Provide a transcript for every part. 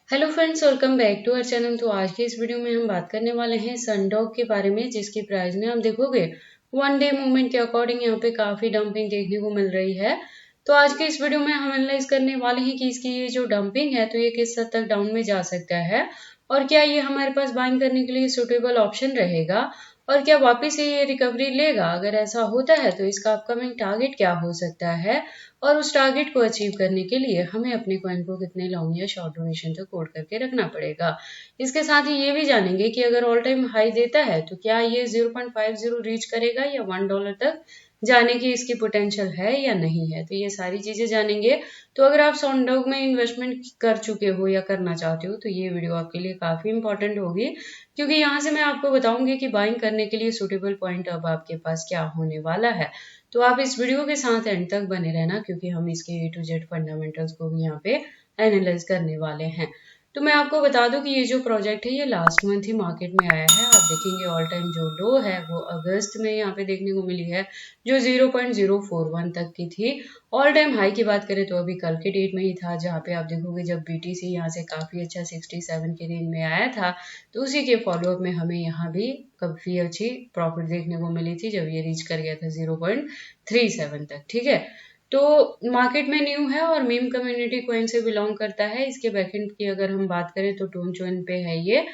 Hello friends, welcome back to our channel. तो आज के इस वीडियो में हम बात करने वाले हैं सनडॉग के बारे में, जिसकी प्राइस में आप देखोगे वन डे मूवमेंट के अकॉर्डिंग यहाँ पे काफी डंपिंग देखने को मिल रही है। तो आज के इस वीडियो में हम एनालाइज करने वाले हैं कि इसकी ये जो डंपिंग है तो ये किस हद तक डाउन में जा सकता है और क्या ये हमारे पास बाइंग करने के लिए सुटेबल ऑप्शन रहेगा और क्या वापस से ये रिकवरी लेगा। अगर ऐसा होता है तो इसका अपकमिंग टारगेट क्या हो सकता है और उस टारगेट को अचीव करने के लिए हमें अपने कॉइन को कितने लॉन्ग या शॉर्ट ड्यूरेशन तक होल्ड करके रखना पड़ेगा। इसके साथ ही ये भी जानेंगे कि अगर ऑल टाइम हाई देता है तो क्या ये 0.50 रीच करेगा या $1 तक जाने की इसकी पोटेंशियल है या नहीं है। तो ये सारी चीजें जानेंगे। तो अगर आप सनडॉग में इन्वेस्टमेंट कर चुके हो या करना चाहते हो तो ये वीडियो आपके लिए काफी इंपॉर्टेंट होगी, क्योंकि यहाँ से मैं आपको बताऊंगी कि बाइंग करने के लिए सुटेबल पॉइंट अब आपके पास क्या होने वाला है। तो आप इस वीडियो के साथ एंड तक बने रहना, क्योंकि हम इसके A to Z फंडामेंटल्स को भी यहाँ पे एनालाइज करने वाले हैं। तो मैं आपको बता दूं कि ये जो प्रोजेक्ट है ये लास्ट मंथ ही मार्केट में आया है। आप देखेंगे ऑल टाइम जो लो है वो अगस्त में यहाँ पे देखने को मिली है, जो 0.041 तक की थी। ऑल टाइम हाई की बात करें तो अभी कल के डेट में ही था, जहाँ पे आप देखोगे जब BTC यहाँ से काफी अच्छा 67 के रेंज में आया था, तो उसी के फॉलोअप में हमें यहाँ भी काफी अच्छी प्रॉफिट देखने को मिली थी जब ये रीच कर गया था 0.37 तक। ठीक है, तो मार्केट में न्यू है और मीम कम्युनिटी कॉइन से बिलोंग करता है। इसके बैकएंड की अगर हम बात करें तो टोन चोइन पे है ये।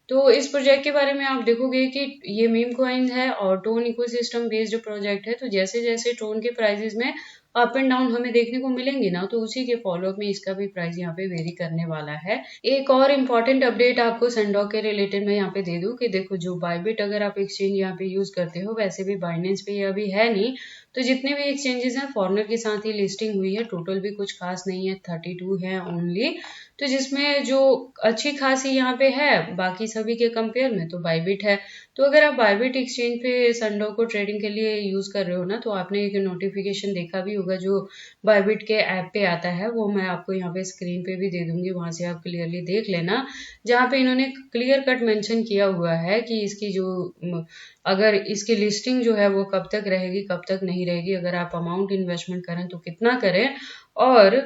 तो इस प्रोजेक्ट के बारे में आप देखोगे कि ये मीम कॉइन है और टोन इकोसिस्टम बेस्ड प्रोजेक्ट है। तो जैसे जैसे टोन के प्राइसेस में अप एंड डाउन हमें देखने को मिलेंगे ना, तो उसी के फॉलोअप में इसका भी प्राइस यहाँ पे वेरी करने वाला है। एक और इम्पॉर्टेंट अपडेट आपको सनडॉग के रिलेटेड मैं यहाँ पे दे दूं कि देखो, जो बायबिट अगर आप एक्सचेंज यहाँ पे यूज करते हो, वैसे भी बाइनेंस पे ये अभी है नहीं। तो जितने भी एक्सचेंजेस हैं फॉरनर के साथ ही लिस्टिंग हुई है, टोटल भी कुछ खास नहीं है, 32 है ओनली। तो जिसमें जो अच्छी खासी यहाँ पे है बाकी सभी के कंपेयर में तो बायबिट है। तो अगर आप बायबिट एक्सचेंज पे सनडॉग को ट्रेडिंग के लिए यूज कर रहे हो ना, तो आपने एक नोटिफिकेशन देखा भी होगा जो बायबिट के ऐप पे आता है, वो मैं आपको यहाँ पे स्क्रीन पे भी दे दूंगी, वहां से आप क्लियरली देख लेना, जहाँ पे इन्होंने क्लियर कट मेंशन किया हुआ है कि इसकी जो अगर इसकी लिस्टिंग जो है वो कब तक रहेगी कब तक नहीं रहेगी, अगर आप अमाउंट इन्वेस्टमेंट करें तो कितना करें, और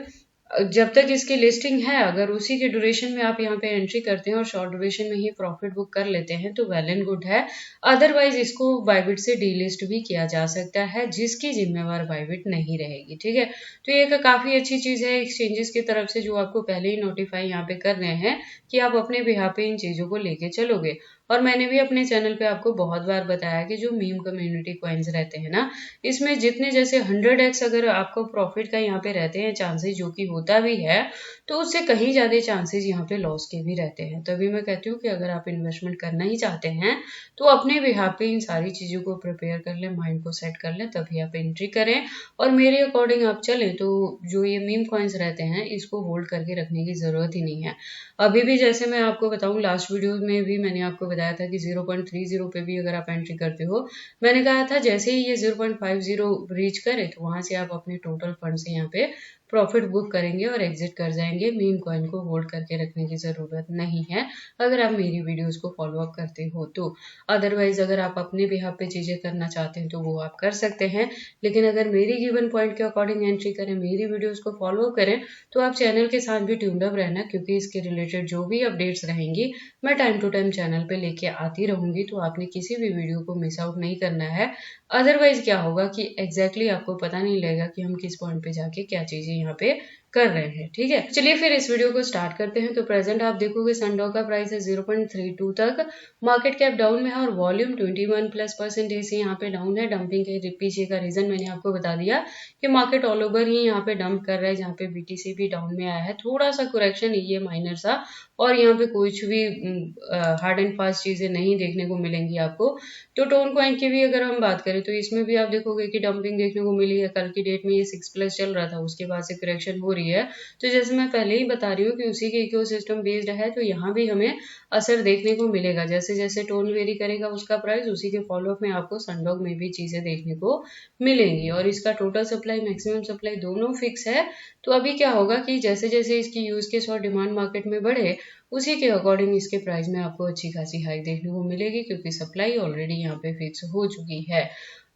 जब तक इसकी लिस्टिंग है अगर उसी के ड्यूरेशन में आप यहाँ पे एंट्री करते हैं और शॉर्ट ड्यूरेशन में ही प्रॉफिट बुक कर लेते हैं तो वेल एंड गुड है। अदरवाइज इसको बायबिट से डीलिस्ट भी किया जा सकता है, जिसकी जिम्मेवार बायबिट नहीं रहेगी। ठीक है, तो ये एक काफी अच्छी चीज है एक्सचेंजेस की तरफ से, जो आपको पहले ही नोटिफाई यहाँ पे कर रहे हैं कि आप अपने बिहाफ पे इन चीजों को लेके चलोगे। और मैंने भी अपने चैनल पे आपको बहुत बार बताया कि जो मीम कम्युनिटी कॉइन्स रहते हैं ना, इसमें जितने जैसे 100x अगर आपको प्रॉफिट का यहाँ पे रहते हैं चांसेस, जो कि होता भी है, तो उससे कहीं ज्यादा चांसेस यहाँ पे लॉस के भी रहते हैं। तभी मैं कहती हूँ कि अगर आप इन्वेस्टमेंट करना ही चाहते हैं तो अपने बिहाफ पे इन सारी चीजों को प्रिपेयर कर लें, माइंड को सेट कर लें, तभी आप एंट्री करें और मेरे अकॉर्डिंग आप चलें। तो जो ये मीम कॉइन्स रहते हैं इसको होल्ड करके रखने की जरूरत ही नहीं है। अभी भी जैसे मैं आपको बताऊं, लास्ट वीडियो में भी मैंने आपको बताया था कि 0.30 पे भी अगर आप एंट्री करते हो, मैंने कहा था जैसे ही ये 0.50 रीच करे तो वहां से आप अपने टोटल फंड से यहाँ पे प्रॉफिट बुक करेंगे और एग्जिट कर जाएंगे। मीम कॉइन को होल्ड करके रखने की जरूरत नहीं है अगर आप मेरी वीडियोस को फॉलो अप करते हो तो। अदरवाइज अगर आप अपने बिहाफ पे चीजें करना चाहते हैं तो वो आप कर सकते हैं, लेकिन अगर मेरी गिवन पॉइंट के अकॉर्डिंग एंट्री करें, मेरी वीडियोस को फॉलो करें, तो आप चैनल के साथ भी ट्यून्ड अप रहना, क्योंकि इसके रिलेटेड जो भी अपडेट्स रहेंगी मैं टाइम टू टाइम चैनल पे लेके आती रहूंगी। तो आपने किसी भी वीडियो को मिस आउट नहीं करना है। अदरवाइज क्या होगा कि एग्जैक्टली आपको पता नहीं लगेगा कि हम किस पॉइंट पे जाके क्या चीजें यहाँ पे कर रहे हैं। ठीक है, चलिए फिर इस वीडियो को स्टार्ट करते हैं। तो प्रेजेंट आप देखोगे सनडॉग का प्राइस है 0.32 तक, मार्केट कैप डाउन में है और वॉल्यूम 21+% से यहाँ पे डाउन है। डंपिंग के पीछे का रीजन मैंने आपको बता दिया कि मार्केट ऑल ओवर ही यहाँ पे डंप कर रहा है, जहाँ पे BTC भी डाउन में आया है, थोड़ा सा करेक्शन ये माइनर सा, और यहाँ पे कुछ भी हार्ड एंड फास्ट चीजें नहीं देखने को मिलेंगी आपको। तो टोन कॉइन की भी अगर हम बात करें तो इसमें भी आप देखोगे कि डंपिंग देखने को मिली है। कल की डेट में ये 6+ चल रहा था, उसके बाद से करेक्शन हो रही है। तो जैसे मैं पहले ही बता रही हूँ कि उसी के इकोसिस्टम बेस्ड है, तो यहाँ भी हमें असर देखने को मिलेगा। जैसे जैसे टोन वेरी करेगा उसका प्राइस, उसी के फॉलोअप में आपको सनडॉग में भी चीजें देखने को मिलेंगी। और इसका टोटल सप्लाई मैक्सिमम सप्लाई दोनों फिक्स है। तो अभी क्या होगा कि जैसे जैसे इसकी यूज केस और डिमांड मार्केट में बढ़े, उसी के अकॉर्डिंग इसके प्राइस में आपको अच्छी खासी हाइक देखने को मिलेगी, क्योंकि सप्लाई ऑलरेडी यहाँ पे फिक्स हो चुकी है।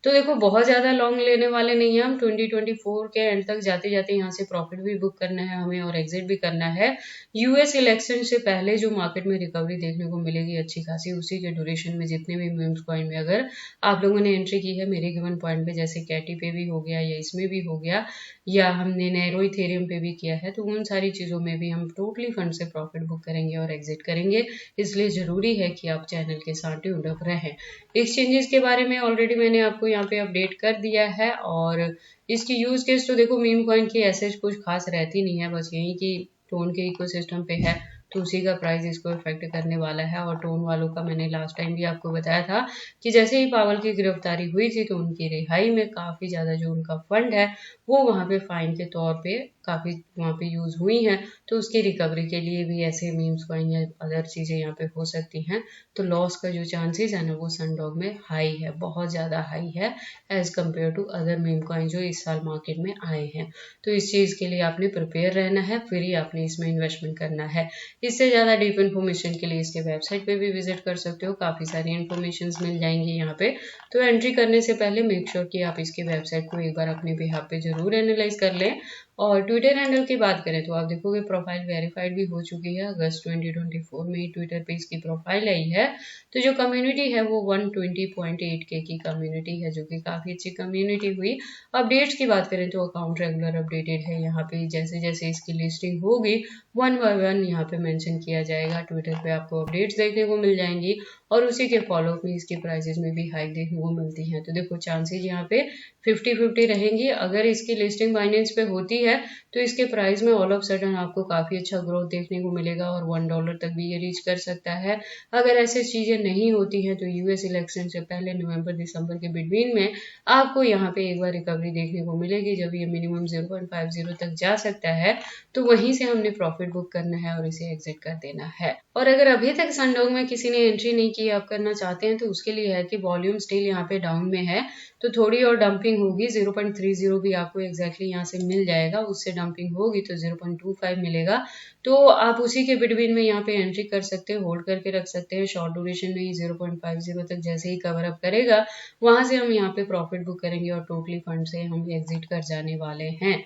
तो देखो बहुत ज़्यादा लॉन्ग लेने वाले नहीं हैं हम, 2024 के एंड तक जाते जाते यहाँ से प्रॉफिट भी बुक करना है हमें और एग्जिट भी करना है। यूएस इलेक्शन से पहले जो मार्केट में रिकवरी देखने को मिलेगी अच्छी खासी, उसी के ड्यूरेशन में जितने भी मीम्स कॉइन में अगर आप लोगों ने एंट्री की है मेरे गिवन पॉइंट पे, जैसे कैटी पे भी हो गया या इसमें भी हो गया या हमने नैरो इथेरियम पे भी किया है, तो उन सारी चीज़ों में भी हम टोटली फंड से प्रॉफिट बुक करेंगे और एग्जिट करेंगे। इसलिए ज़रूरी है कि आप चैनल के साथ ट्यून्ड अप रहें। एक्सचेंजेस के बारे में ऑलरेडी मैंने आपको यहाँ पे अपडेट कर दिया है और इसकी यूज केस तो देखो मीम कॉइन की ऐसे कुछ खास रहती नहीं है, बस यही कि टोन के इकोसिस्टम पे है तो उसी का प्राइस इसको इफेक्ट करने वाला है। और टोन वालों का मैंने लास्ट टाइम भी आपको बताया था कि जैसे ही पावल की गिरफ्तारी हुई थी तो उनकी रिहाई में काफी ज्यादा जो उनका फंड है वो वहां पे फाइन के तौर पे काफी वहां पे यूज हुई हैं, तो उसकी रिकवरी के लिए भी ऐसे मीम्स कॉइन या अदर चीजें यहाँ पे हो सकती हैं। तो लॉस का जो चांसेस है ना वो सनडॉग में हाई है, बहुत ज्यादा हाई है as compare to other meme coin जो इस साल मार्केट में आए हैं। तो इस चीज के लिए आपने प्रिपेयर रहना है, फिर ही आपने इसमें इन्वेस्टमेंट करना है। इससे ज्यादा डीप इन्फॉर्मेशन के लिए इसके वेबसाइट पे भी विजिट कर सकते हो, काफी सारी इन्फॉर्मेशन मिल जाएंगी यहाँ पे। तो एंट्री करने से पहले मेक श्योर कि आप इसकी वेबसाइट को एक बार अपने बिहाफ पे जरूर एनालाइज कर लें। और ट्विटर हैंडल की बात करें तो आप देखोगे प्रोफाइल वेरीफाइड भी हो चुकी है, अगस्त 2024 में ही ट्विटर पे इसकी प्रोफाइल आई है। तो जो कम्युनिटी है वो 120.8 के की कम्युनिटी है, जो कि काफी अच्छी कम्युनिटी हुई। अपडेट्स की बात करें तो अकाउंट रेगुलर अपडेटेड है, यहाँ पे जैसे जैसे इसकी लिस्टिंग होगी वन बाय वन यहाँ पे मेंशन किया जाएगा। ट्विटर पे आपको अपडेट्स देखने को मिल जाएंगी और उसी के फॉलोअप में इसके प्राइसेस में भी हाइक देखने को मिलती है। तो देखो चांसेस यहाँ पे 50-50 रहेंगी। अगर इसकी लिस्टिंग बाइनेंस पे होती है तो इसके प्राइस में ऑल ऑफ सडन आपको काफी अच्छा ग्रोथ देखने को मिलेगा और $1 तक भी ये रीच कर सकता है। अगर ऐसी चीजें नहीं होती हैं तो यूएस इलेक्शन से पहले नवंबर दिसंबर के बिटवीन में आपको यहाँ पे एक बार रिकवरी देखने को मिलेगी, जब ये मिनिमम 0.50 तक जा सकता है तो वहीं से हमने प्रॉफिट बुक करना है और इसे एग्जिट कर देना है। और अगर अभी तक सनडॉग में किसी ने एंट्री नहीं की, आप करना चाहते हैं, तो उसके लिए है कि वॉल्यूम स्टिल यहाँ पे डाउन में है, तो थोड़ी और डंपिंग होगी। 0.30 भी आपको एग्जैक्टली यहाँ से मिल जाएगा, उससे डंपिंग होगी तो 0.25 मिलेगा। तो आप उसी के बिटवीन में यहाँ पे एंट्री कर सकते हैं, होल्ड करके रख सकते हैं। शॉर्ट ड्यूरेशन में ही 0.50 तक जैसे ही कवर अप करेगा वहां से हम यहाँ पे प्रॉफिट बुक करेंगे और टोटली फंड से हम एग्जिट कर जाने वाले हैं।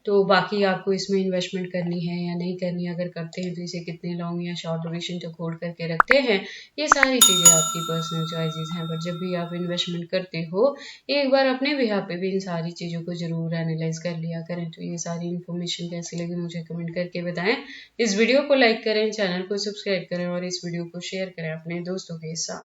तो बाकी आपको इसमें इन्वेस्टमेंट करनी है या नहीं करनी, अगर करते हैं तो इसे कितने लॉन्ग या शॉर्ट ड्यूरेशन तक होल्ड करके रखते हैं, ये सारी चीज़ें आपकी पर्सनल चॉइसेस हैं। बट जब भी आप इन्वेस्टमेंट करते हो एक बार अपने बिहाफ पे भी इन सारी चीज़ों को जरूर एनालाइज कर लिया करें। तो ये सारी इन्फॉर्मेशन कैसी लगी मुझे कमेंट करके बताएं। इस वीडियो को लाइक करें, चैनल को सब्सक्राइब करें और इस वीडियो को शेयर करें अपने दोस्तों के साथ।